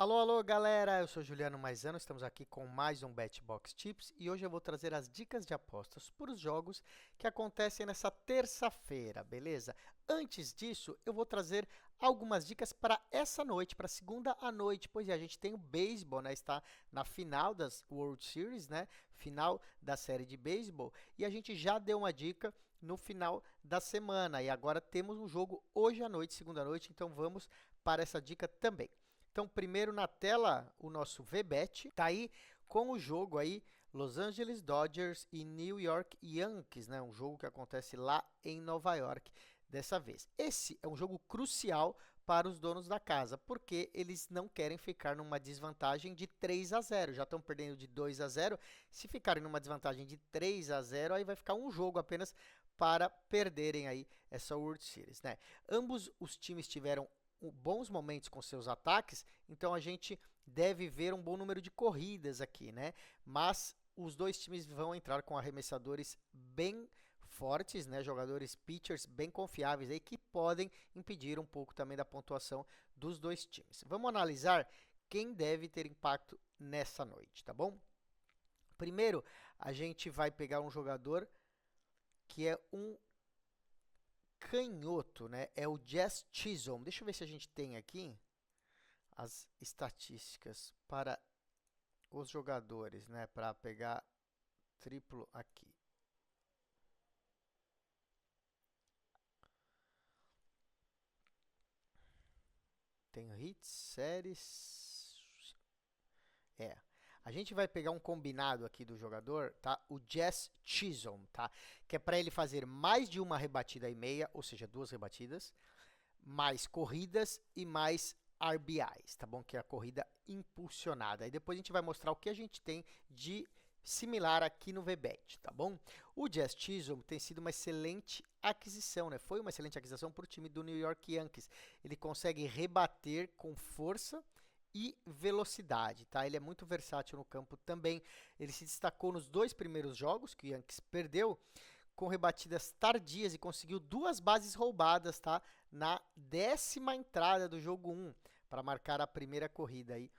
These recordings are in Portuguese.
Alô, alô, galera! Eu sou Juliano Maisano, estamos aqui com mais um BetBox Tips e hoje eu vou trazer as dicas de apostas para os jogos que acontecem nessa terça-feira, beleza? Antes disso, eu vou trazer algumas dicas para essa noite, para segunda à noite, pois é, a gente tem o beisebol, né? Está na final das World Series, né? Final da série de beisebol e a gente já deu uma dica no final da semana e agora temos um jogo hoje à noite, segunda à noite, então vamos para essa dica também. Então, primeiro na tela, o nosso VBet, tá aí com o jogo aí Los Angeles Dodgers e New York Yankees, né? Um jogo que acontece lá em Nova York dessa vez. Esse é um jogo crucial para os donos da casa, porque eles não querem ficar numa desvantagem de 3-0. Já estão perdendo de 2-0. Se ficarem numa desvantagem de 3-0, aí vai ficar um jogo apenas para perderem aí essa World Series, né? Ambos os times tiveram bons momentos com seus ataques, então a gente deve ver um bom número de corridas aqui, né? Mas os dois times vão entrar com arremessadores bem fortes, né? Jogadores pitchers bem confiáveis aí que podem impedir um pouco também da pontuação dos dois times. Vamos analisar quem deve ter impacto nessa noite, tá bom? Primeiro, a gente vai pegar um jogador que é um canhoto, né? É o Jazz Chisholm. Deixa eu ver se a gente tem aqui as estatísticas para os jogadores, né? Para pegar triplo aqui. Tem hits, séries. É. A gente vai pegar um combinado aqui do jogador, tá? O Jazz Chisholm, tá? Que é para ele fazer mais de uma rebatida e meia, ou seja, duas rebatidas, mais corridas e mais RBIs, tá bom? Que é a corrida impulsionada. Aí depois a gente vai mostrar o que a gente tem de similar aqui no VBet, tá bom? O Jazz Chisholm tem sido uma excelente aquisição, né? Foi uma excelente aquisição para o time do New York Yankees. Ele consegue rebater com força e velocidade, tá? Ele é muito versátil no campo também. Ele se destacou nos dois primeiros jogos que o Yankees perdeu, com rebatidas tardias e conseguiu duas bases roubadas, tá? Na 10ª entrada do jogo 1, para marcar a primeira corrida aí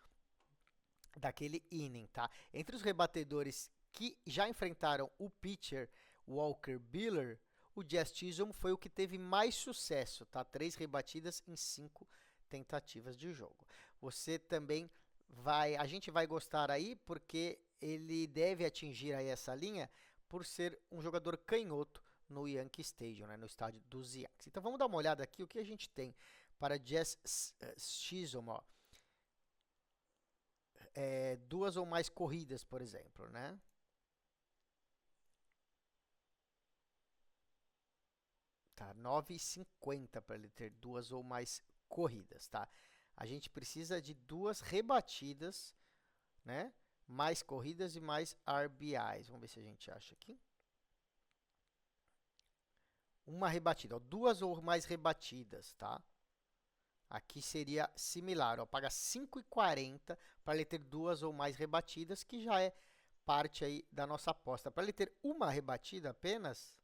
daquele inning, tá? Entre os rebatedores que já enfrentaram o pitcher Walker Buehler, o Jazz Chisholm foi o que teve mais sucesso, tá? 3 rebatidas em 5 tentativas de jogo. Você também a gente vai gostar aí porque ele deve atingir aí essa linha por ser um jogador canhoto no Yankee Stadium, né, no estádio dos Yankees. Então vamos dar uma olhada aqui o que a gente tem para Jazz Chisholm, ó. Duas ou mais corridas, por exemplo, né? Tá, 9,50 para ele ter duas ou mais corridas, tá? A gente precisa de duas rebatidas, né? Mais corridas e mais RBIs. Vamos ver se a gente acha aqui. Uma rebatida, ó, duas ou mais rebatidas, tá? Aqui seria similar, ó, paga 5,40 para ele ter duas ou mais rebatidas, que já é parte aí da nossa aposta. Para ele ter uma rebatida apenas,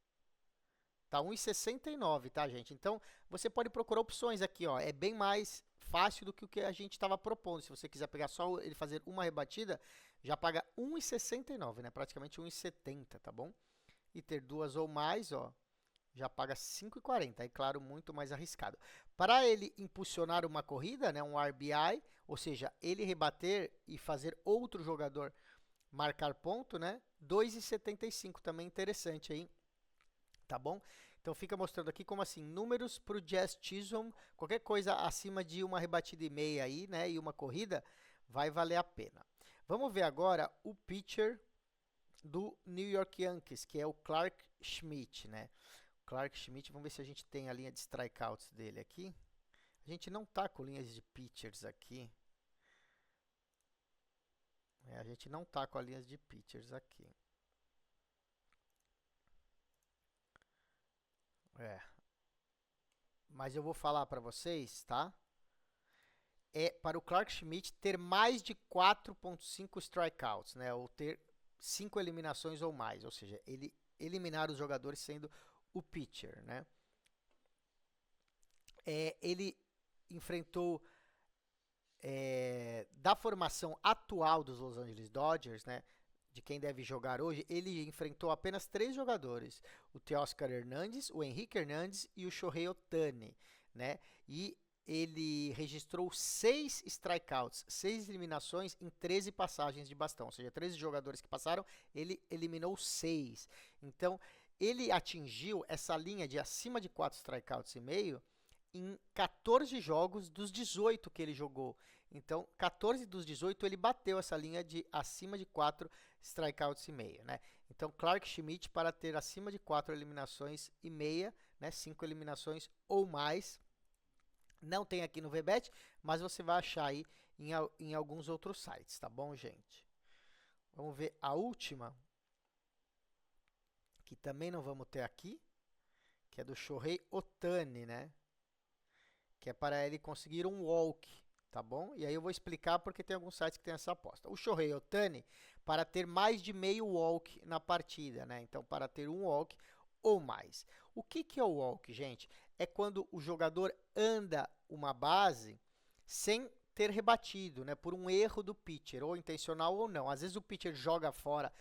tá 1,69, tá, gente? Então, você pode procurar opções aqui, ó. É bem mais fácil do que o que a gente estava propondo. Se você quiser pegar só ele fazer uma rebatida, já paga 1,69, né? Praticamente 1,70, tá bom? E ter duas ou mais, ó, já paga 5,40. Aí, claro, muito mais arriscado. Para ele impulsionar uma corrida, né, um RBI, ou seja, ele rebater e fazer outro jogador marcar ponto, né? 2,75 também interessante aí, tá bom? Então fica mostrando aqui como assim, números para o Jazz Chisholm, qualquer coisa acima de uma rebatida e meia aí, né, e uma corrida, vai valer a pena. Vamos ver agora o pitcher do New York Yankees, que é o Clark Schmidt, né? Clark Schmidt, vamos ver se a gente tem a linha de strikeouts dele aqui. A gente não tá com linhas de pitchers aqui. A gente não tá com as linhas de pitchers aqui. É, mas eu vou falar para vocês, tá? É para o Clark Schmidt ter mais de 4,5 strikeouts, né? Ou ter 5 eliminações ou mais, ou seja, ele eliminar os jogadores sendo o pitcher, né? Ele enfrentou da formação atual dos Los Angeles Dodgers, né, de quem deve jogar hoje, ele enfrentou apenas 3 jogadores, o Teoscar Hernandez, o Henrique Hernandez e o Shohei Ohtani, né, e ele registrou 6 strikeouts, 6 eliminações em 13 passagens de bastão, ou seja, 13 jogadores que passaram, ele eliminou 6. Então, ele atingiu essa linha de acima de 4 strikeouts e meio em 14 jogos dos 18 que ele jogou. Então, 14 dos 18 ele bateu essa linha de acima de 4 strikeouts e meio, né? Então, Clarke Schmidt para ter acima de 4 eliminações e meia, né? 5 eliminações ou mais. Não tem aqui no VBet, mas você vai achar aí em alguns outros sites, tá bom, gente? Vamos ver a última, que também não vamos ter aqui, que é do Shohei Ohtani, né? Que é para ele conseguir um walk, tá bom? E aí eu vou explicar porque tem alguns sites que tem essa aposta. O Shohei Ohtani, para ter mais de meio walk na partida, né? Então, para ter um walk ou mais. O que é o walk, gente? É quando o jogador anda uma base sem ter rebatido, né? Por um erro do pitcher, ou intencional ou não. Às vezes o pitcher joga fora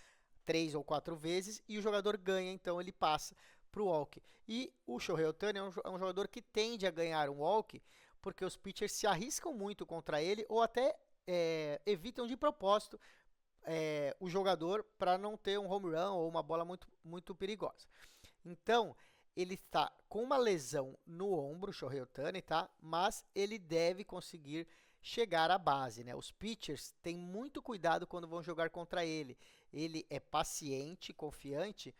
3 ou 4 vezes e o jogador ganha, então ele passa para o walk. E o Shohei Ohtani é um jogador que tende a ganhar um walk porque os pitchers se arriscam muito contra ele ou até evitam de propósito o jogador para não ter um home run ou uma bola muito, muito perigosa. Então, ele está com uma lesão no ombro, o Shohei Ohtani, tá? Mas ele deve conseguir chegar à base, né? Os pitchers têm muito cuidado quando vão jogar contra ele. Ele é paciente, confiante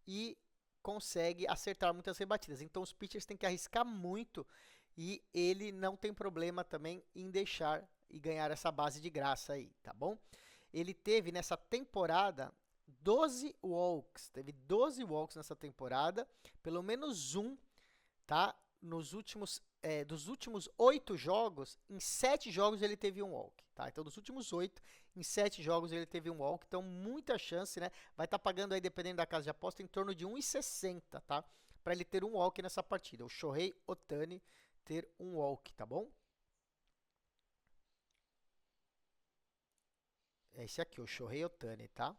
e consegue acertar muitas rebatidas. Então os pitchers têm que arriscar muito e ele não tem problema também em deixar e ganhar essa base de graça aí, tá bom? Ele teve nessa temporada 12 walks, teve 12 walks nessa temporada, pelo menos um, tá? Dos últimos 8 jogos, em 7 jogos ele teve um walk, tá? Então, dos últimos 8, em 7 jogos ele teve um walk, então muita chance, né? Vai estar pagando aí, dependendo da casa de aposta, em torno de 1,60, tá? Para ele ter um walk nessa partida. O Shohei Ohtani ter um walk, tá bom? É esse aqui, o Shohei Ohtani, tá?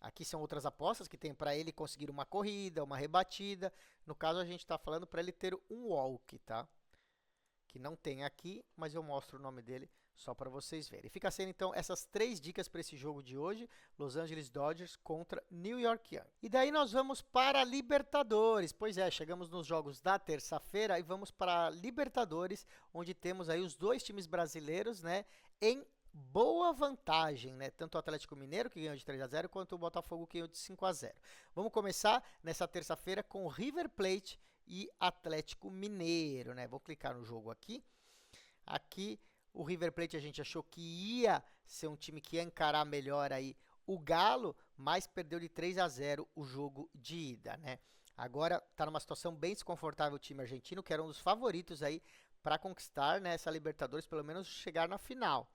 Aqui são outras apostas que tem para ele conseguir uma corrida, uma rebatida. No caso, a gente está falando para ele ter um walk, tá? Que não tem aqui, mas eu mostro o nome dele só para vocês verem. Fica sendo, então, essas 3 dicas para esse jogo de hoje, Los Angeles Dodgers contra New York Yankees. E daí nós vamos para a Libertadores. Pois é, chegamos nos jogos da terça-feira e vamos para a Libertadores, onde temos aí os 2 times brasileiros, né, em boa vantagem, né? Tanto o Atlético Mineiro, que ganhou de 3-0, quanto o Botafogo, que ganhou de 5-0. Vamos começar nessa terça-feira com o River Plate e Atlético Mineiro, né? Vou clicar no jogo aqui. Aqui, o River Plate a gente achou que ia ser um time que ia encarar melhor aí o Galo, mas perdeu de 3-0 o jogo de ida, né? Agora está numa situação bem desconfortável o time argentino, que era um dos favoritos aí para conquistar, né, essa Libertadores, pelo menos chegar na final.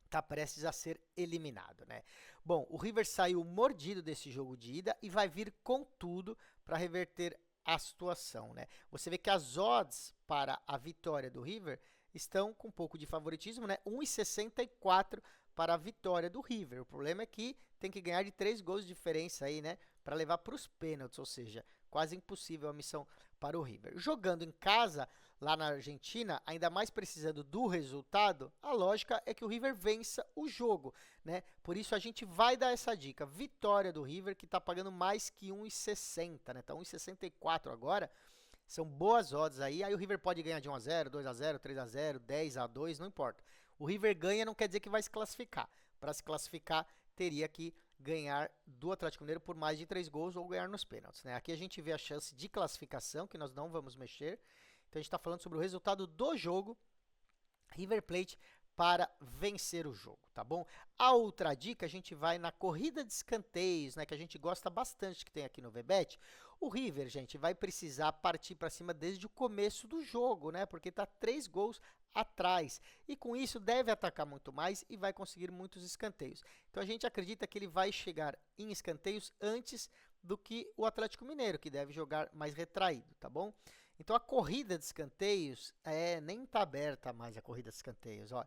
Tá prestes a ser eliminado, né? Bom, o River saiu mordido desse jogo de ida e vai vir com tudo para reverter a situação, né? Você vê que as odds para a vitória do River estão com um pouco de favoritismo, né? 1,64 para a vitória do River. O problema é que tem que ganhar de 3 gols de diferença aí, né? Para levar para os pênaltis, ou seja, quase impossível a missão para o River. Jogando em casa, lá na Argentina, ainda mais precisando do resultado, a lógica é que o River vença o jogo, né? Por isso a gente vai dar essa dica. Vitória do River, que está pagando mais que 1,60, né? Tá 1,64 agora. São boas odds aí. Aí o River pode ganhar de 1-0, 2-0, 3-0, 10-2, não importa. O River ganha não quer dizer que vai se classificar. Para se classificar, teria que ganhar do Atlético Mineiro por mais de 3 gols ou ganhar nos pênaltis, né? Aqui a gente vê a chance de classificação, que nós não vamos mexer. Então a gente está falando sobre o resultado do jogo, River Plate para vencer o jogo, tá bom? A outra dica, a gente vai na corrida de escanteios, né, que a gente gosta bastante que tem aqui no VBet. O River, gente, vai precisar partir para cima desde o começo do jogo, né, porque está 3 gols atrás. E com isso deve atacar muito mais e vai conseguir muitos escanteios. Então a gente acredita que ele vai chegar em escanteios antes do que o Atlético Mineiro, que deve jogar mais retraído, tá bom? Então a corrida de escanteios nem está aberta mais a corrida de escanteios, ó.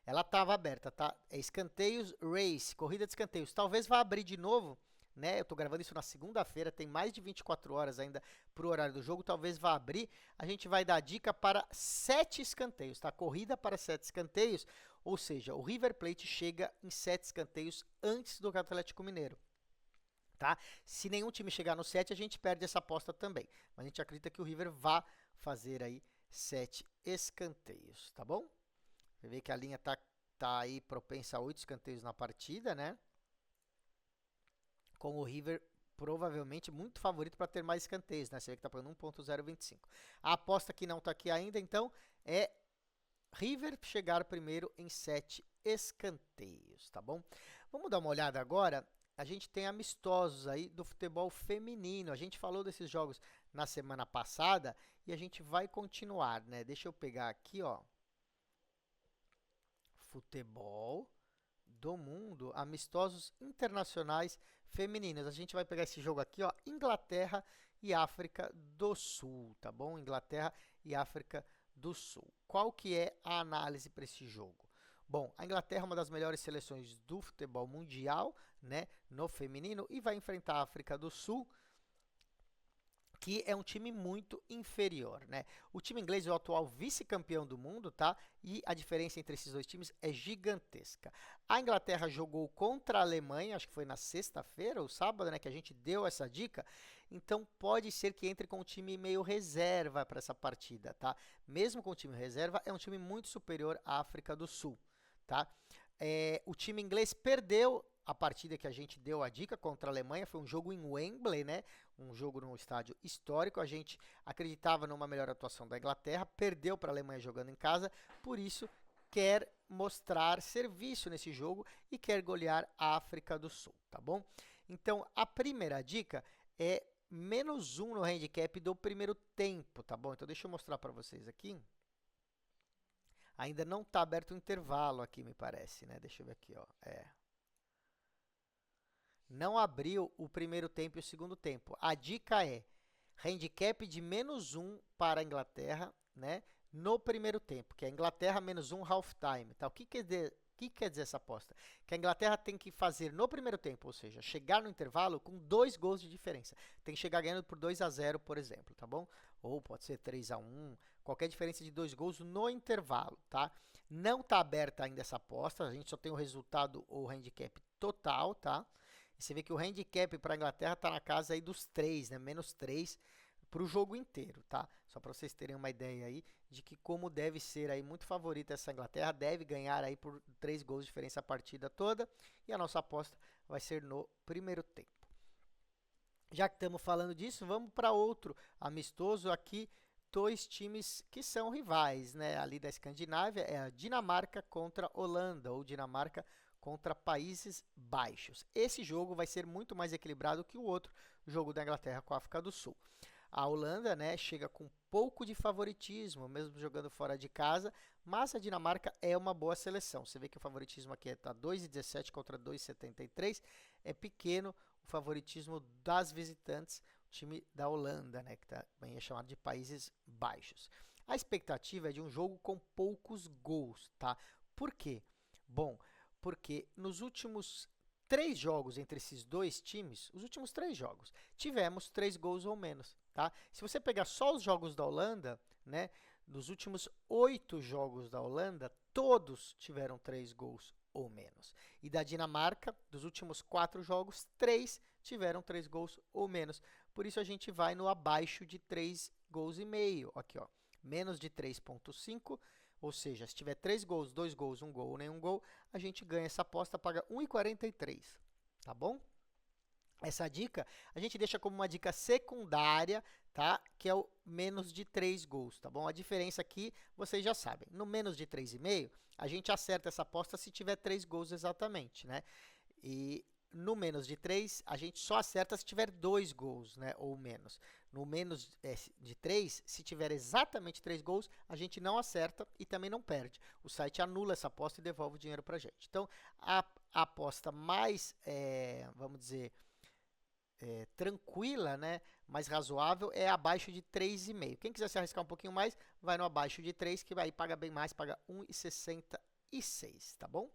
Ela estava aberta, tá? É escanteios race, corrida de escanteios. Talvez vá abrir de novo, né? Eu estou gravando isso na segunda-feira, tem mais de 24 horas ainda para o horário do jogo, talvez vá abrir. A gente vai dar dica para 7 escanteios, tá? Corrida para 7 escanteios, ou seja, o River Plate chega em 7 escanteios antes do Atlético Mineiro. Tá? Se nenhum time chegar no 7, a gente perde essa aposta também. Mas a gente acredita que o River vá fazer aí 7 escanteios, tá bom? Você vê que a linha tá aí propensa a 8 escanteios na partida, né? Com o River provavelmente muito favorito para ter mais escanteios, né? Você vê que tá pagando 1.025. A aposta que não tá aqui ainda, então, é River chegar primeiro em 7 escanteios, tá bom? Vamos dar uma olhada agora. A gente tem amistosos aí do futebol feminino. A gente falou desses jogos na semana passada e a gente vai continuar, né? Deixa eu pegar aqui, ó. Futebol do mundo, amistosos internacionais femininos. A gente vai pegar esse jogo aqui, ó, Inglaterra e África do Sul, tá bom? Inglaterra e África do Sul. Qual que é a análise para esse jogo? Bom, a Inglaterra é uma das melhores seleções do futebol mundial, né, no feminino, e vai enfrentar a África do Sul, que é um time muito inferior, né? O time inglês é o atual vice-campeão do mundo, tá? E a diferença entre esses dois times é gigantesca. A Inglaterra jogou contra a Alemanha, acho que foi na sexta-feira ou sábado, né, que a gente deu essa dica. Então pode ser que entre com um time meio reserva para essa partida, tá? Mesmo com o time reserva, é um time muito superior à África do Sul, tá? O time inglês perdeu a partida que a gente deu a dica contra a Alemanha, foi um jogo em Wembley, né? Um jogo num estádio histórico. A gente acreditava numa melhor atuação da Inglaterra, perdeu para a Alemanha jogando em casa, por isso quer mostrar serviço nesse jogo e quer golear a África do Sul, tá bom? Então, a primeira dica é -1 no handicap do primeiro tempo, tá bom? Então, deixa eu mostrar para vocês aqui. Ainda não está aberto o intervalo aqui, me parece, né? Deixa eu ver aqui, ó. Não abriu o primeiro tempo e o segundo tempo. A dica é handicap de -1 para a Inglaterra, né? No primeiro tempo, que é Inglaterra -1 halftime, tá? O que quer dizer essa aposta? Que a Inglaterra tem que fazer no primeiro tempo, ou seja, chegar no intervalo com 2 gols de diferença. Tem que chegar ganhando por 2-0, por exemplo, tá bom? Ou pode ser 3-1, qualquer diferença de 2 gols no intervalo, tá? Não está aberta ainda essa aposta, a gente só tem o resultado ou handicap total, tá? E você vê que o handicap para a Inglaterra está na casa aí dos 3, né? -3 para o jogo inteiro, tá? Só para vocês terem uma ideia aí de que como deve ser aí muito favorita essa Inglaterra, deve ganhar aí por 3 gols de diferença a partida toda, e a nossa aposta vai ser no primeiro tempo. Já que estamos falando disso, vamos para outro amistoso aqui, 2 times que são rivais, né? Ali da Escandinávia, é a Dinamarca contra a Holanda, ou Dinamarca contra Países Baixos. Esse jogo vai ser muito mais equilibrado que o outro jogo da Inglaterra com a África do Sul. A Holanda, né, chega com pouco de favoritismo, mesmo jogando fora de casa, mas a Dinamarca é uma boa seleção. Você vê que o favoritismo aqui está 2,17 contra 2,73, é pequeno o favoritismo das visitantes, o time da Holanda, né, que também é chamado de Países Baixos. A expectativa é de um jogo com poucos gols, tá? Por quê? Bom, porque nos últimos 3 jogos entre esses dois times, os últimos 3 jogos, tivemos 3 gols ou menos, tá? Se você pegar só os jogos da Holanda, né, nos últimos 8 jogos da Holanda, todos tiveram 3 gols ou menos. E da Dinamarca, dos últimos 4 jogos, 3 tiveram 3 gols ou menos. Por isso a gente vai no abaixo de 3 gols e meio, aqui ó, menos de 3,5. Ou seja, se tiver 3 gols, 2 gols, 1 gol ou nenhum gol, a gente ganha essa aposta, paga 1,43, tá bom? Essa dica a gente deixa como uma dica secundária, tá? Que é o menos de 3 gols, tá bom? A diferença aqui, vocês já sabem, no menos de 3,5, a gente acerta essa aposta se tiver 3 gols exatamente, né? E no menos de 3, a gente só acerta se tiver 2 gols, né, ou menos. No menos de 3, se tiver exatamente 3 gols, a gente não acerta e também não perde. O site anula essa aposta e devolve o dinheiro para a gente. Então, a aposta mais, vamos dizer, tranquila, né, mais razoável, é abaixo de 3,5. Quem quiser se arriscar um pouquinho mais, vai no abaixo de 3, que aí paga bem mais, paga 1,66, tá bom?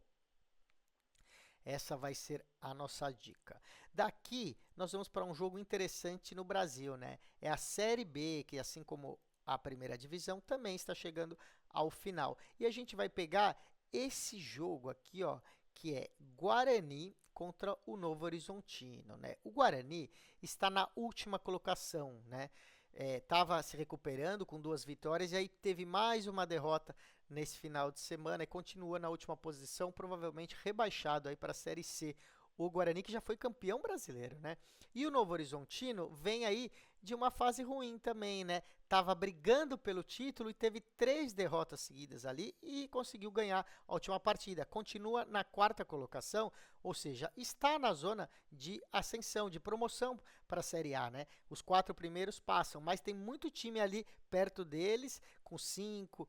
Essa vai ser a nossa dica. Daqui, nós vamos para um jogo interessante no Brasil, né? É a Série B, que assim como a primeira divisão, também está chegando ao final. E a gente vai pegar esse jogo aqui, ó, que é Guarani contra o Novo Horizontino, né? O Guarani está na última colocação, né? Estava se recuperando com 2 vitórias e aí teve mais uma derrota nesse final de semana e continua na última posição, provavelmente rebaixado aí para a Série C. O Guarani que já foi campeão brasileiro, né? E o Novo Horizontino vem aí de uma fase ruim também, né? Tava brigando pelo título e teve 3 derrotas seguidas ali e conseguiu ganhar a última partida. Continua na 4ª colocação, ou seja, está na zona de ascensão, de promoção para a Série A, né? Os 4 primeiros passam, mas tem muito time ali perto deles, com 5,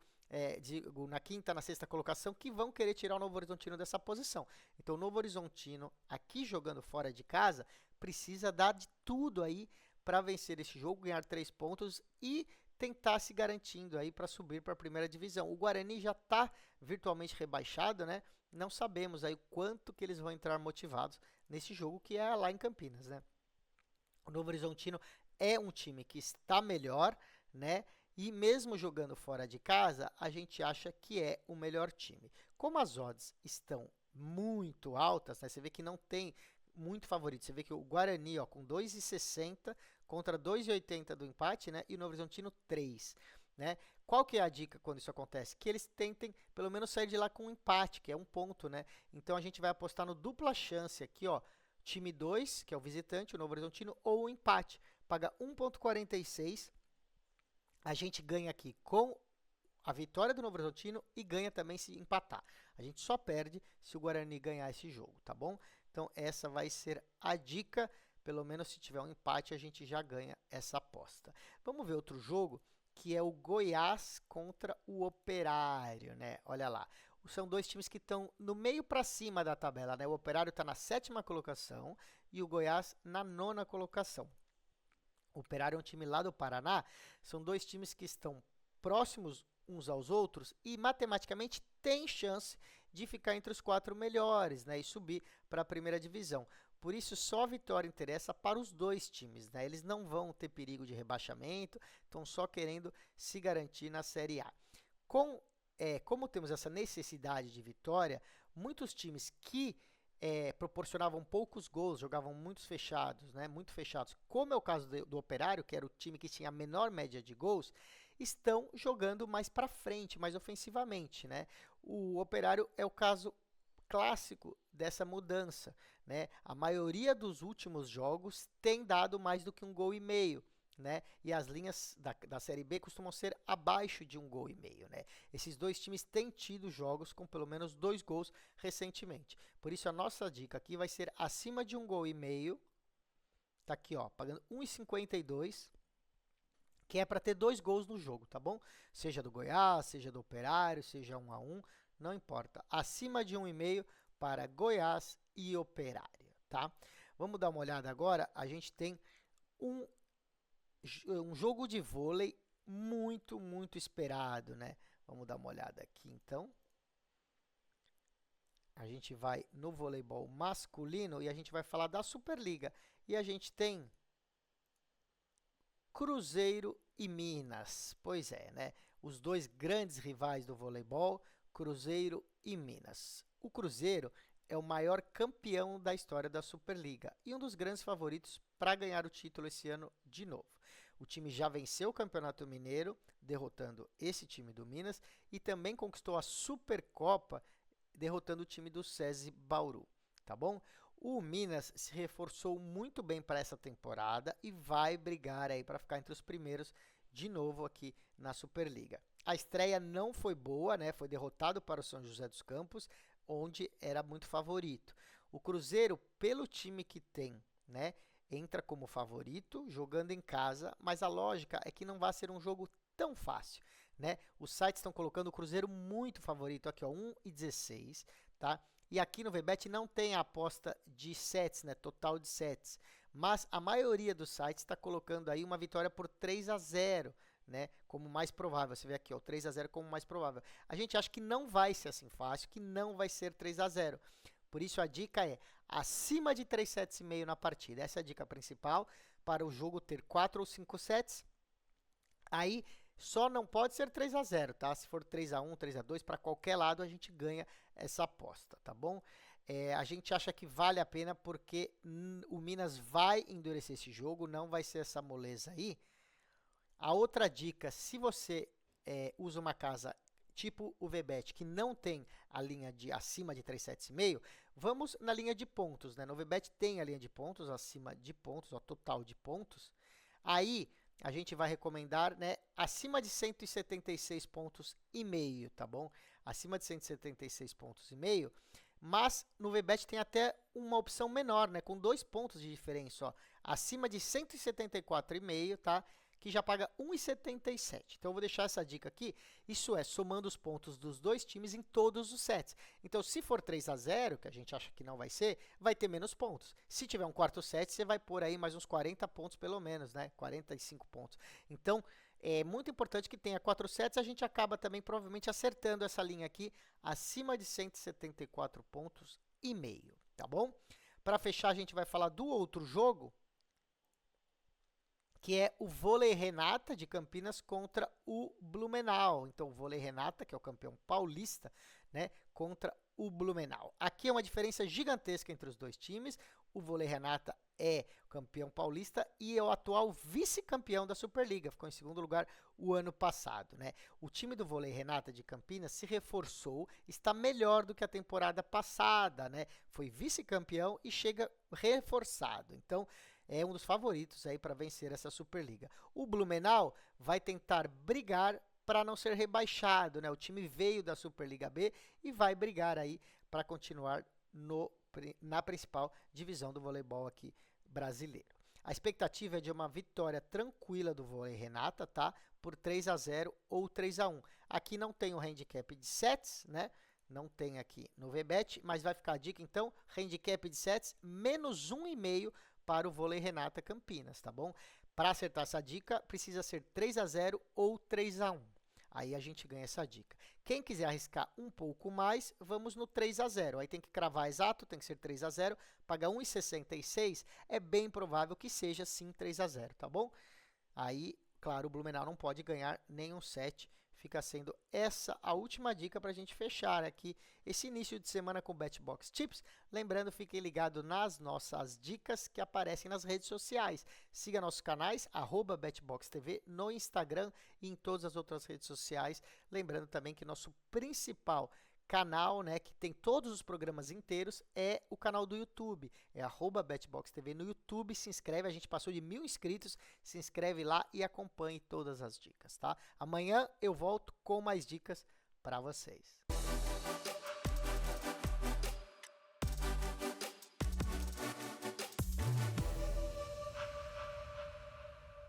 na 5ª, na 6ª colocação, que vão querer tirar o Novo Horizontino dessa posição. Então, o Novo Horizontino, aqui jogando fora de casa, precisa dar de tudo aí para vencer esse jogo, ganhar 3 pontos e tentar se garantindo aí para subir para a primeira divisão. O Guarani já está virtualmente rebaixado, né? Não sabemos aí o quanto que eles vão entrar motivados nesse jogo que é lá em Campinas, né? O Novo Horizontino é um time que está melhor, né? E mesmo jogando fora de casa, a gente acha que é o melhor time. Como as odds estão muito altas, né? Você vê que não tem muito favorito. Você vê que o Guarani, ó, com 2,60 contra 2,80 do empate, né? E o Novo Horizontino 3, né? Qual que é a dica quando isso acontece? Que eles tentem pelo menos sair de lá com um empate, que é 1 ponto, né? Então a gente vai apostar no dupla chance aqui, ó. Time 2, que é o visitante, o Novo Horizontino, ou o empate. Paga 1,46. A gente ganha aqui com a vitória do Novo Horizontino e ganha também se empatar. A gente só perde se o Guarani ganhar esse jogo, tá bom? Então, essa vai ser a dica. Pelo menos se tiver um empate, a gente já ganha essa aposta. Vamos ver outro jogo, que é o Goiás contra o Operário, né? Olha lá. São 2 times que estão no meio para cima da tabela, né? O Operário está na 7ª colocação e o Goiás na 9ª colocação. O Operário é um time lá do Paraná, são 2 times que estão próximos uns aos outros e matematicamente tem chance de ficar entre os 4 melhores, né, e subir para a primeira divisão. Por isso, só a vitória interessa para os 2 times, né? Eles não vão ter perigo de rebaixamento, estão só querendo se garantir na Série A. Como temos essa necessidade de vitória, muitos times que proporcionavam poucos gols, jogavam muito fechados, né? Muito fechados, como é o caso do Operário, que era o time que tinha a menor média de gols, estão jogando mais para frente, mais ofensivamente, né? O Operário é o caso clássico dessa mudança, né? A maioria dos últimos jogos tem dado mais do que 1,5 gol, né? E as linhas da Série B costumam ser abaixo de 1,5 gol, né? Esses 2 times têm tido jogos com pelo menos 2 gols recentemente. Por isso a nossa dica aqui vai ser acima de 1,5 gol. Tá aqui, ó, pagando 1,52, que é para ter 2 gols no jogo, tá bom? Seja do Goiás, seja do Operário, seja 1-1, não importa. Acima de 1,5 para Goiás e Operário, tá? Vamos dar uma olhada agora. A gente tem um jogo de vôlei muito, muito esperado, né? Vamos dar uma olhada aqui, então. A gente vai no voleibol masculino e a gente vai falar da Superliga. E a gente tem Cruzeiro e Minas. Pois é, né? Os 2 grandes rivais do voleibol, Cruzeiro e Minas. O Cruzeiro é o maior campeão da história da Superliga e um dos grandes favoritos para ganhar o título esse ano de novo. O time já venceu o Campeonato Mineiro, derrotando esse time do Minas, e também conquistou a Supercopa, derrotando o time do SESI Bauru, tá bom? O Minas se reforçou muito bem para essa temporada e vai brigar aí para ficar entre os primeiros de novo aqui na Superliga. A estreia não foi boa, né? Foi derrotado para o São José dos Campos, onde era muito favorito. O Cruzeiro, pelo time que tem, né, entra como favorito, jogando em casa, mas a lógica é que não vai ser um jogo tão fácil, né? Os sites estão colocando o Cruzeiro muito favorito, aqui ó, 1,16, tá? E aqui no VBET não tem a aposta de sets, né, total de sets, mas a maioria dos sites está colocando aí uma vitória por 3-0, né, como mais provável. Você vê aqui, ó, 3-0 como mais provável. A gente acha que não vai ser assim fácil, que não vai ser 3-0. Por isso a dica é acima de 3 sets e meio na partida. Essa é a dica principal para o jogo ter 4 ou 5 sets. Aí só não pode ser 3-0, tá? Se for 3-1, 3-2, para qualquer lado a gente ganha essa aposta, tá bom? A gente acha que vale a pena porque o Minas vai endurecer esse jogo, não vai ser essa moleza aí. A outra dica, se você usa uma casa tipo o VBet, que não tem a linha de acima de 3,7,5, vamos na linha de pontos, né? No VBet tem a linha de pontos, acima de pontos, ó, total de pontos. Aí a gente vai recomendar, né, acima de 176 pontos e meio, tá bom? Acima de 176 pontos e meio, mas no VBet tem até uma opção menor, né, com 2 pontos de diferença, ó, acima de 174,5, tá? Que já paga 1,77. Então, eu vou deixar essa dica aqui. Isso é, somando os pontos dos dois times em todos os sets. Então, se for 3-0, que a gente acha que não vai ser, vai ter menos pontos. Se tiver um quarto set, você vai pôr aí mais uns 40 pontos pelo menos, né? 45 pontos. Então, é muito importante que tenha 4 sets. A gente acaba também, provavelmente, acertando essa linha aqui, acima de 174 pontos e meio, tá bom? Para fechar, a gente vai falar do outro jogo, que é o Vôlei Renata de Campinas contra o Blumenau. Então, o Vôlei Renata, que é o campeão paulista, né, contra o Blumenau. Aqui é uma diferença gigantesca entre os dois times. O Vôlei Renata é o campeão paulista e é o atual vice-campeão da Superliga. Ficou em segundo lugar o ano passado, né? O time do Vôlei Renata de Campinas se reforçou, está melhor do que a temporada passada, né? Foi vice-campeão e chega reforçado. Então, é um dos favoritos aí para vencer essa Superliga. O Blumenau vai tentar brigar para não ser rebaixado, né? O time veio da Superliga B e vai brigar aí para continuar na principal divisão do voleibol aqui brasileiro. A expectativa é de uma vitória tranquila do Vôlei Renata, tá? Por 3-0 ou 3-1. Aqui não tem o handicap de sets, né? Não tem aqui no VBet, mas vai ficar a dica então, handicap de sets, menos 1,5 para o Vôlei Renata Campinas, tá bom? Para acertar essa dica, precisa ser 3-0 ou 3-1. Aí a gente ganha essa dica. Quem quiser arriscar um pouco mais, vamos no 3-0. Aí tem que cravar exato, tem que ser 3-0, paga 1,66, é bem provável que seja sim 3-0, tá bom? Aí, claro, o Blumenau não pode ganhar nenhum set. Fica sendo essa a última dica para a gente fechar aqui esse início de semana com BetBox Tips. Lembrando, fiquem ligados nas nossas dicas que aparecem nas redes sociais. Siga nossos canais, @BetBoxTV, no Instagram e em todas as outras redes sociais. Lembrando também que nosso principal canal, né, que tem todos os programas inteiros, é o canal do YouTube, é @BetBoxTV no YouTube. Se inscreve, a gente passou de 1.000 inscritos, se inscreve lá e acompanhe todas as dicas, tá? Amanhã eu volto com mais dicas para vocês.